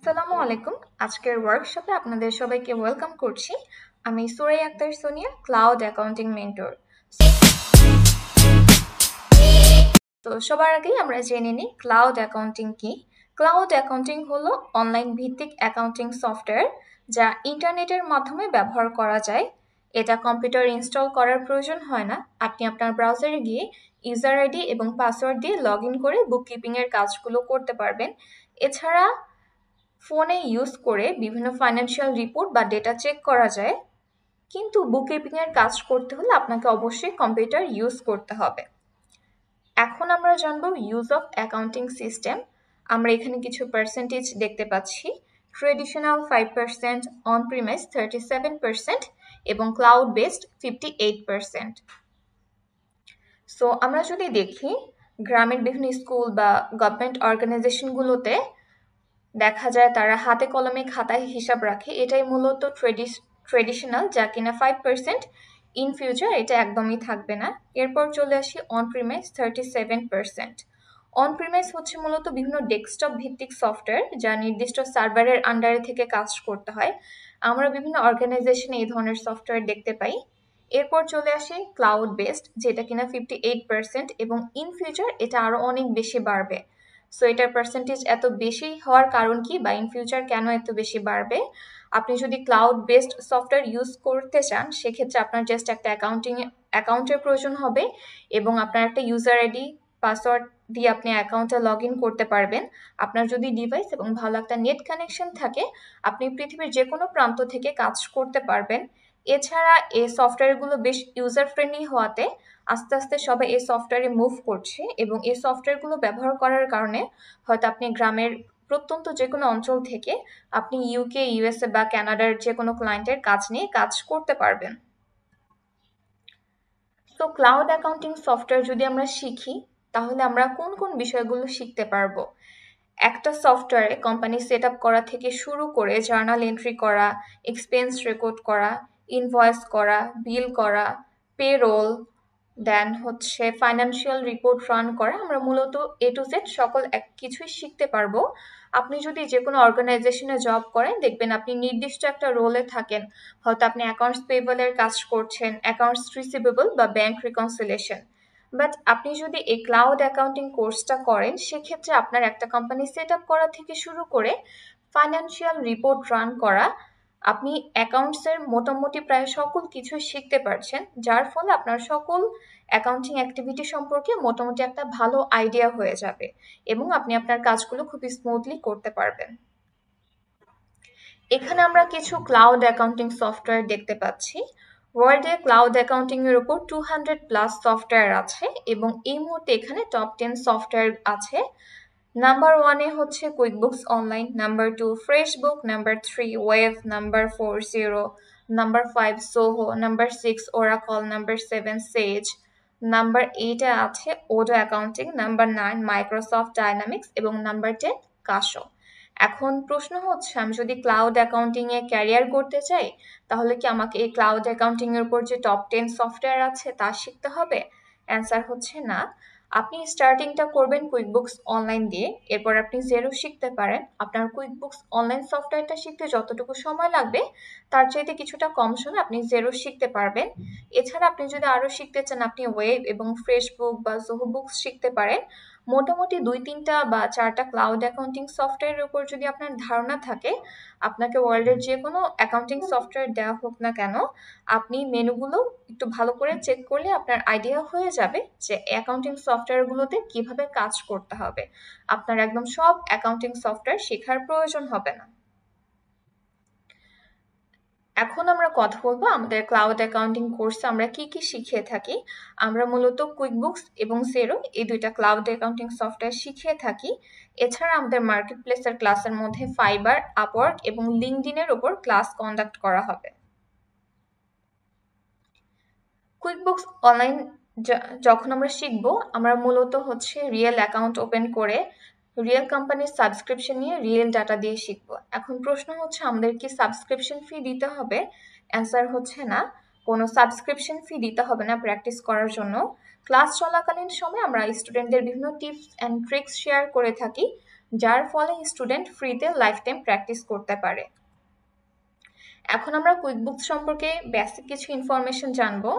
আসসালামু আলাইকুম। আজকের ওয়ার্কশপে আপনাদের সবাইকে ওয়েলকাম করছি। আমি Surai Akter Sonia, cloud accounting mentor. তো সবার আগেই আমরা জেনে নিই ক্লাউড অ্যাকাউন্টিং কি। ক্লাউড অ্যাকাউন্টিং হলো অনলাইন ভিত্তিক অ্যাকাউন্টিং সফটওয়্যার যা ইন্টারনেটের মাধ্যমে ব্যবহার করা যায়। এটা কম্পিউটার ইনস্টল করার প্রয়োজন হয় না। আপনি আপনার ব্রাউজারে গিয়ে ইউজার আইডি এবং পাসওয়ার্ড দিয়ে লগ ইন করে বুককিপিংয়ের কাজগুলো করতে পারবেন। এছাড়া ফোনে ইউজ করে বিভিন্ন ফাইন্যান্সিয়াল রিপোর্ট বা ডেটা চেক করা যায়, কিন্তু বুককিপিংয়ের কাজ করতে হলে আপনাকে অবশ্যই কম্পিউটার ইউজ করতে হবে। এখন আমরা জানবো ইউজ অফ অ্যাকাউন্টিং সিস্টেম। আমরা এখানে কিছু পার্সেন্টেজ দেখতে পাচ্ছি। ট্রেডিশনাল 5%, অন প্রিমাইস 37% এবং ক্লাউড বেসড 58%। সো আমরা যদি দেখি গ্রামের বিভিন্ন স্কুল বা গভর্নমেন্ট অর্গানাইজেশনগুলোতে দেখা যায় তারা হাতে কলমে খাতায় হিসাব রাখে। এটাই মূলত ট্রেডিশনাল, যা কিনা 5%। ইন ফিউচার এটা একদমই থাকবে না। এরপর চলে আসি অন প্রিমাইস 37%। অন প্রিমাইস হচ্ছে মূলত বিভিন্ন ডেস্কটপ ভিত্তিক সফটওয়্যার যা নির্দিষ্ট সার্ভারের আন্ডারে থেকে কাজ করতে হয়। আমরা বিভিন্ন অর্গানাইজেশনে এই ধরনের সফটওয়্যার দেখতে পাই। এরপর চলে আসি ক্লাউড বেসড, যেটা কিনা 58%, এবং ইন ফিউচার এটা আরো অনেক বেশি বাড়বে। সো এটার পার্সেন্টেজ এত বেশি হওয়ার কারণ কি, বা ইন ফিউচার কেন এত বেশি বাড়বে? আপনি যদি ক্লাউড বেসড সফটওয়্যার ইউজ করতে চান, সেক্ষেত্রে আপনার জাস্ট একটা অ্যাকাউন্টের প্রয়োজন হবে এবং আপনার একটা ইউজার আইডি পাসওয়ার্ড দিয়ে আপনি অ্যাকাউন্টে লগ ইন করতে পারবেন। আপনার যদি ডিভাইস এবং ভালো একটা নেট কানেকশন থাকে, আপনি পৃথিবীর যে কোনো প্রান্ত থেকে কাজ করতে পারবেন। এছাড়া এই সফটওয়্যারগুলো বেশ ইউজার ফ্রেন্ডলি হওয়াতে আস্তে আস্তে সবাই এই সফটওয়্যারে মুভ করছে, এবং এই সফটওয়্যারগুলো ব্যবহার করার কারণে হয়তো আপনি গ্রামের প্রত্যন্ত যে কোনো অঞ্চল থেকে আপনি ইউকে, ইউএসএ বা কানাডার যে কোনো ক্লায়েন্টের কাজ নিয়ে কাজ করতে পারবেন। তো ক্লাউড অ্যাকাউন্টিং সফটওয়্যার যদি আমরা শিখি, তাহলে আমরা কোন কোন বিষয়গুলো শিখতে পারবো? একটা সফটওয়্যারে কোম্পানি সেট আপ করা থেকে শুরু করে জার্নাল এন্ট্রি করা, এক্সপেন্স রেকর্ড করা, ইনভয়েস করা, বিল করা, পেরোল, দেন হচ্ছে ফাইন্যান্সিয়াল রিপোর্ট রান করা, আমরা মূলত এ টু জেড সকল কিছুই শিখতে পারবো। আপনি যদি যে কোনো অর্গানাইজেশনে জব করেন, দেখবেন আপনি নির্দিষ্ট একটা রোলে থাকেন। হয়তো আপনি অ্যাকাউন্টস পেয়েবলের কাজ করছেন, অ্যাকাউন্টস রিসিভেবল বা ব্যাংক রিকনসিলেশন। বাট আপনি যদি এই ক্লাউড অ্যাকাউন্টিং কোর্সটা করেন, সেক্ষেত্রে আপনার একটা কোম্পানি সেট আপ করা থেকে শুরু করে ফাইন্যান্সিয়াল রিপোর্ট রান করা, আপনি অ্যাকাউন্টসের মোটামুটি প্রায় সকল কিছু শিখতে পারছেন, যার ফলে আপনার সকল অ্যাকাউন্টিং অ্যাক্টিভিটি সম্পর্কে মোটামুটি একটা ভালো আইডিয়া হয়ে যাবে এবং আপনি আপনার কাজগুলো খুব স্মুথলি করতে পারবেন। এখানে আমরা কিছু ক্লাউড অ্যাকাউন্টিং সফটওয়্যার দেখতে পাচ্ছি। ওয়ার্ল্ডে ক্লাউড অ্যাকাউন্টিং এর উপর 200+ সফটওয়্যার আছে, এবং এই মুহূর্তে এখানে টপ 10 সফটওয়্যার আছে। নাম্বার 1-এ হচ্ছে QuickBooks online, number 2 FreshBooks, number 3 Wave, number 4 Xero, number 5 Zoho, number 6 Oracle, number 7 Sage, number 8-এ আছে Odoo accounting, number 9 Microsoft Dynamics এবং নাম্বার 10 কাশো। এখন প্রশ্ন হচ্ছে, আমি যদি ক্লাউড অ্যাকাউন্টিং এ ক্যারিয়ার করতে চাই, তাহলে কি আমাকে এই ক্লাউড অ্যাকাউন্টিং এর উপর যে টপ 10 সফটওয়্যার আছে তা শিখতে হবে? অ্যান্সার হচ্ছে না। আপনি স্টার্টিংটা করবেন কুইকবুকস অনলাইন দিয়ে, এরপর আপনি জেরো শিখতে পারেন। আপনার কুইকবুকস অনলাইন সফটওয়্যারটা শিখতে যতটুকু সময় লাগবে, তার চাইতে কিছুটা কম সময় আপনি জেরো শিখতে পারবেন। এছাড়া আপনি যদি আরও শিখতে চান, আপনি ওয়েব এবং ফ্রেশবুক বা জোহো বুকস শিখতে পারেন। মোটামুটি 2-3টা বা 4টা ক্লাউড অ্যাকাউন্টিং সফটওয়্যারের উপর যদি আপনার ধারণা থাকে, আপনাকে ওয়ার্ল্ডের যে কোনো অ্যাকাউন্টিং সফটওয়্যার দেওয়া হোক না কেন, আপনি মেনুগুলো একটু ভালো করে চেক করলে আপনার আইডিয়া হয়ে যাবে যে অ্যাকাউন্টিং সফটওয়্যারগুলোতে কিভাবে কাজ করতে হবে। আপনার একদম সব অ্যাকাউন্টিং সফটওয়্যার শেখার প্রয়োজন হবে না। এখন আমরা কথা বলবো আমাদের ক্লাউড অ্যাকাউন্টিং কোর্সে আমরা কি কি শিখিয়ে থাকি। আমরা মূলত কুইকবুকস এবং জেরো এই দুইটা ক্লাউড অ্যাকাউন্টিং সফটওয়্যার শিখিয়ে থাকি। এছাড়া আমাদের মার্কেট প্লেসের ক্লাসের মধ্যে ফাইবার, আপওয়ার্ক এবং লিঙ্কডইনের উপর ক্লাস কন্ডাক্ট করা হবে। কুইকবুকস অনলাইন যখন আমরা শিখবো, আমরা মূলত হচ্ছে রিয়েল অ্যাকাউন্ট ওপেন করে রিয়েল কোম্পানির সাবস্ক্রিপশন নিয়ে রিয়েল ডাটা দিয়ে শিখবো। এখন প্রশ্ন হচ্ছে, আমাদের কি সাবস্ক্রিপশন ফি দিতে হবে? অ্যান্সার হচ্ছে না, কোনো সাবস্ক্রিপশন ফি দিতে হবে না প্র্যাকটিস করার জন্য। ক্লাস চলাকালীন সময় আমরা স্টুডেন্টদের বিভিন্ন টিপস অ্যান্ড ট্রিক্স শেয়ার করে থাকি। যার ফলে স্টুডেন্ট ফ্রিতে লাইফ টাইম প্র্যাকটিস করতে পারে। এখন আমরা কুইকবুকস সম্পর্কে বেসিক কিছু ইনফরমেশন জানবো।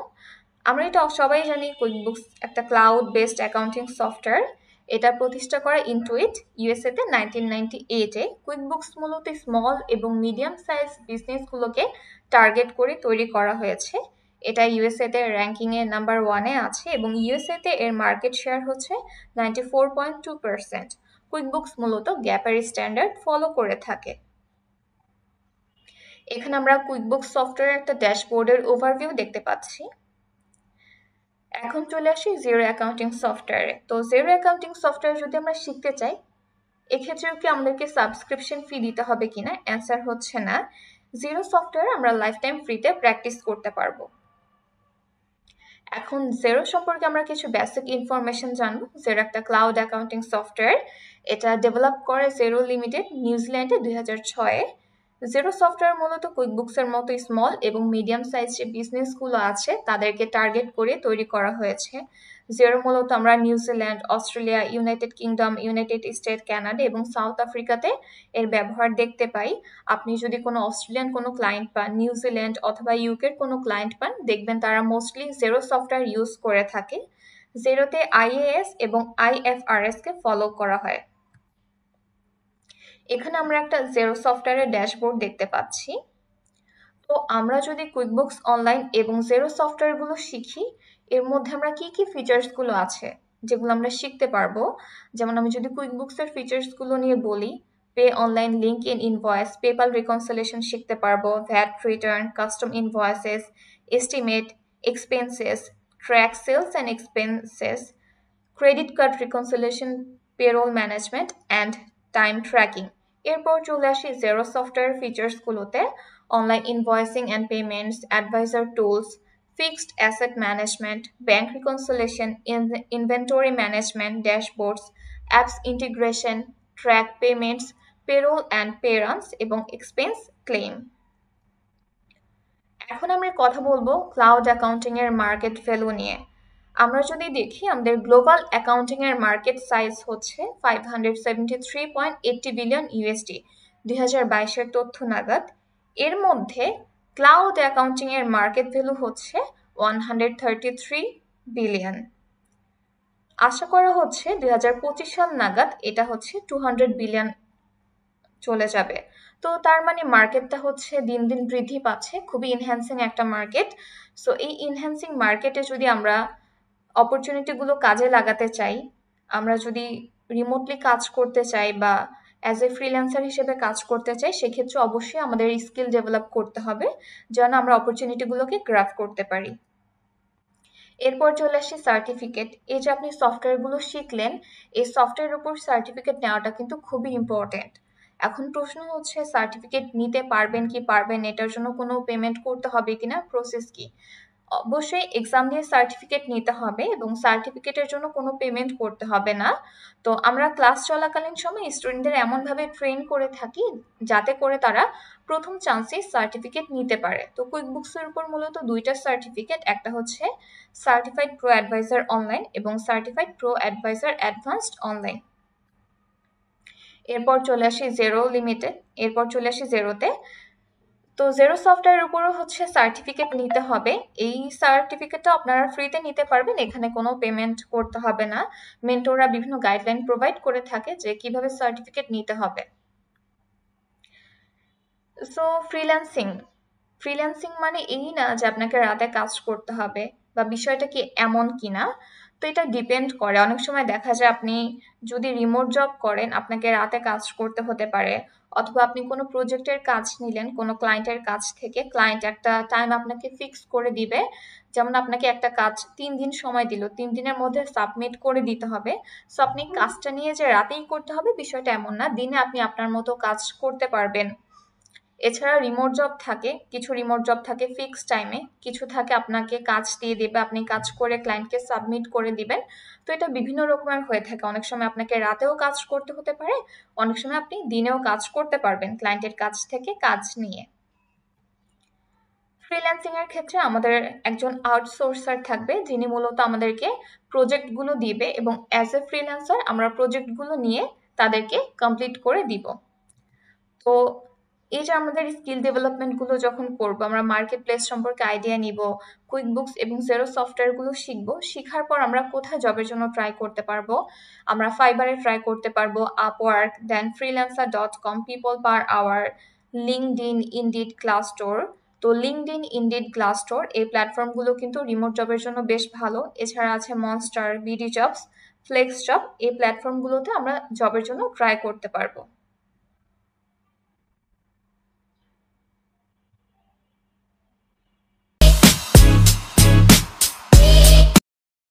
আমরা এটা সবাই জানি কুইকবুকস একটা ক্লাউড বেসড অ্যাকাউন্টিং সফটওয়্যার। এটা প্রতিষ্ঠা করে ইন্টুইট ইউএসএতে 1998-এ। কুইকবুকস মূলত স্মল এবং মিডিয়াম সাইজ বিজনেসগুলোকে টার্গেট করে তৈরি করা হয়েছে। এটা ইউএসএতে র্যাঙ্কিংয়ে নাম্বার 1-এ আছে এবং ইউএসএতে এর মার্কেট শেয়ার হচ্ছে 94.2%। কুইকবুকস মূলত গ্যাপের স্ট্যান্ডার্ড ফলো করে থাকে। এখানে আমরা কুইকবুকস সফটওয়্যার একটা ড্যাশবোর্ডের ওভারভিউ দেখতে পাচ্ছি। এখন চলে আসি জিরো অ্যাকাউন্টিং সফটওয়্যারে। তো জিরো অ্যাকাউন্টিং সফটওয়্যার যদি আমরা শিখতে চাই, এক্ষেত্রেও কি আমাদেরকে সাবস্ক্রিপশন ফি দিতে হবে কিনা? অ্যান্সার হচ্ছে না। জিরো সফটওয়্যার আমরা লাইফ টাইম ফ্রিতে প্র্যাকটিস করতে পারবো। এখন জেরো সম্পর্কে আমরা কিছু বেসিক ইনফরমেশন জানবো। জেরো একটা ক্লাউড অ্যাকাউন্টিং সফটওয়্যার। এটা ডেভেলপ করে জেরো লিমিটেড নিউজিল্যান্ডে 2006-এ। জেরো সফটওয়্যার মূলত কুইকবুকসের মতো স্মল এবং মিডিয়াম সাইজ যে বিজনেসগুলো আছে তাদেরকে টার্গেট করে তৈরি করা হয়েছে। জেরো মূলত আমরা New Zealand, Australia, United kingdom, United state, Canada এবং সাউথ আফ্রিকাতে এর ব্যবহার দেখতে পাই। আপনি যদি কোনো অস্ট্রেলিয়ান কোনো ক্লায়েন্ট পান, নিউজিল্যান্ড অথবা ইউকের কোনো ক্লায়েন্ট পান, দেখবেন তারা মোস্টলি জেরো সফটওয়্যার ইউজ করে থাকে। জেরোতে আইএএস এবং আইএফআরএসকে ফলো করা হয়। এখানে আমরা একটা জেরো সফটওয়্যারের ড্যাশবোর্ড দেখতে পাচ্ছি। তো আমরা যদি কুইকবুকস অনলাইন এবং জেরো সফটওয়্যারগুলো শিখি, এর মধ্যে আমরা কি কি ফিচার্সগুলো আছে যেগুলো আমরা শিখতে পারবো। যেমন আমি যদি কুইকবুকসের ফিচার্সগুলো নিয়ে বলি, pay online, link in invoice, PayPal reconciliation শিখতে পারবো, VAT return, custom invoices, estimate expenses, track sales and expenses, credit card reconciliation, payroll management and time tracking. এরপর চলে আসি জেরো সফটওয়্যার ফিচার্সগুলোতে। Online invoicing and payments, adviser tools, fixed asset management, bank reconciliation, inventory management, dashboards, apps integration, track payments, payroll and pay runs এবং expense claim. এখন আমরা কথা বলবো cloud accounting এর মার্কেট ভ্যালু নিয়ে। আমরা যদি দেখি আমাদের গ্লোবাল অ্যাকাউন্টিং এর মার্কেট সাইজ হচ্ছে 573.80 বিলিয়ন ইউএসডি 2022-এর তথ্য নাগাদ। এর মধ্যে ক্লাউড অ্যাকাউন্টিং এর মার্কেট ভ্যালু হচ্ছে 133 বিলিয়ন। আশা করা হচ্ছে 2025 সাল নাগাদ এটা হচ্ছে 200 বিলিয়ন চলে যাবে। তো তার মানে মার্কেটটা হচ্ছে দিন দিন বৃদ্ধি পাচ্ছে, খুবই ইনহ্যান্সিং একটা মার্কেট। সো এই ইনহ্যান্সিং মার্কেটে যদি আমরা অপরচুনিটিগুলো কাজে লাগাতে চাই, আমরা যদি রিমোটলি কাজ করতে চাই বা অ্যাজ এ ফ্রিল্যান্সার হিসেবে কাজ করতে চাই, সেক্ষেত্রে অবশ্যই আমাদের স্কিল ডেভেলপ করতে হবে যেন আমরা অপরচুনিটিগুলোকে গ্র্যাব করতে পারি। এরপর চলে আসি সার্টিফিকেট। এই যে আপনি সফটওয়্যারগুলো শিখলেন, এই সফটওয়্যারের উপর সার্টিফিকেট নেওয়াটা কিন্তু খুবই ইম্পর্টেন্ট। এখন প্রশ্ন হচ্ছে সার্টিফিকেট নিতে পারবেন কি পারবেন, এটার জন্য কোনো পেমেন্ট করতে হবে কিনা, প্রসেস কি? অবশ্যই এক্সাম দিয়ে সার্টিফিকেট নিতে হবে এবং সার্টিফিকেটের জন্য কোনো পেমেন্ট করতে হবে না। তো আমরা ক্লাস চলাকালীন সময় স্টুডেন্টদের এমনভাবে ট্রেন করে থাকি যাতে করে তারা প্রথম চান্সে সার্টিফিকেট নিতে পারে। তো কুইকবুকসের উপর মূলত দুইটা সার্টিফিকেট, একটা হচ্ছে সার্টিফাইড প্রো অ্যাডভাইজার অনলাইন এবং certified pro advisor advanced online. এরপর চলে আসি জেরো লিমিটেড, এরপর চলে আসি জেরোতে। তো জেরো সফটওয়্যারের উপরও হচ্ছে সার্টিফিকেট নিতে হবে। এই সার্টিফিকেটটা আপনারা ফ্রিতে নিতে পারবেন, এখানে কোনো পেমেন্ট করতে হবে না। মেন্টররা বিভিন্ন গাইডলাইন প্রোভাইড করে থাকে যে কিভাবে সার্টিফিকেট নিতে হবে। সো ফ্রিল্যান্সিং মানে এই না যে আপনাকে রাতে কাজ করতে হবে বা বিষয়টা কি এমন কিনা। তো এটা ডিপেন্ড করে। অনেক সময় দেখা যায় আপনি যদি রিমোট জব করেন, আপনাকে রাতে কাজ করতে হতে পারে, অথবা আপনি কোনো প্রজেক্টের কাজ নিলেন কোনো ক্লায়েন্টের কাছ থেকে, ক্লায়েন্ট একটা টাইম আপনাকে ফিক্স করে দিবে। যেমন আপনাকে একটা কাজ 3 দিন সময় দিল, 3 দিনের মধ্যে সাবমিট করে দিতে হবে। সো আপনি কাজটা নিয়ে যে রাতেই করতে হবে বিষয়টা এমন না, দিনে আপনি আপনার মতো কাজ করতে পারবেন। এছাড়া রিমোট জব থাকে, কিছু রিমোট জব থাকে ফিক্সড টাইমে, কিছু থাকে আপনাকে কাজ দিয়ে দেবে, আপনি কাজ করে ক্লায়েন্টকে সাবমিট করে দিবেন। তো এটা বিভিন্ন রকমের হয়ে থাকে। অনেক সময় আপনাকে রাতেও কাজ করতে হতে পারে, অনেক সময় আপনি দিনেও কাজ করতে পারবেন ক্লায়েন্টের কাছ থেকে কাজ নিয়ে। ফ্রিল্যান্সিং এর ক্ষেত্রে আমাদের একজন আউটসোর্সার থাকবে যিনি মূলত আমাদেরকে প্রজেক্টগুলো দিবে এবং অ্যাজ এ ফ্রিল্যান্সার আমরা প্রজেক্টগুলো নিয়ে তাদেরকে কমপ্লিট করে দিব। তো এই যে আমাদের স্কিল ডেভেলপমেন্টগুলো যখন করব, আমরা মার্কেট প্লেস সম্পর্কে আইডিয়া নিব, কুইক বুকস এবং জেরো সফটওয়্যারগুলো শিখবো, শিখার পর আমরা কোথায় জবের জন্য ট্রাই করতে পারবো? আমরা ফাইবারে ট্রাই করতে পারবো, Upwork, then freelancer.com, people per hour, LinkedIn, Indeed, Glassdoor. তো লিঙ্কডইন, ইনডিড, গ্লাসডোর এই প্ল্যাটফর্মগুলো কিন্তু রিমোট জবের জন্য বেশ ভালো। এছাড়া আছে Monster, BD jobs, flex job, এই প্ল্যাটফর্মগুলোতে আমরা জবের জন্য ট্রাই করতে পারবো।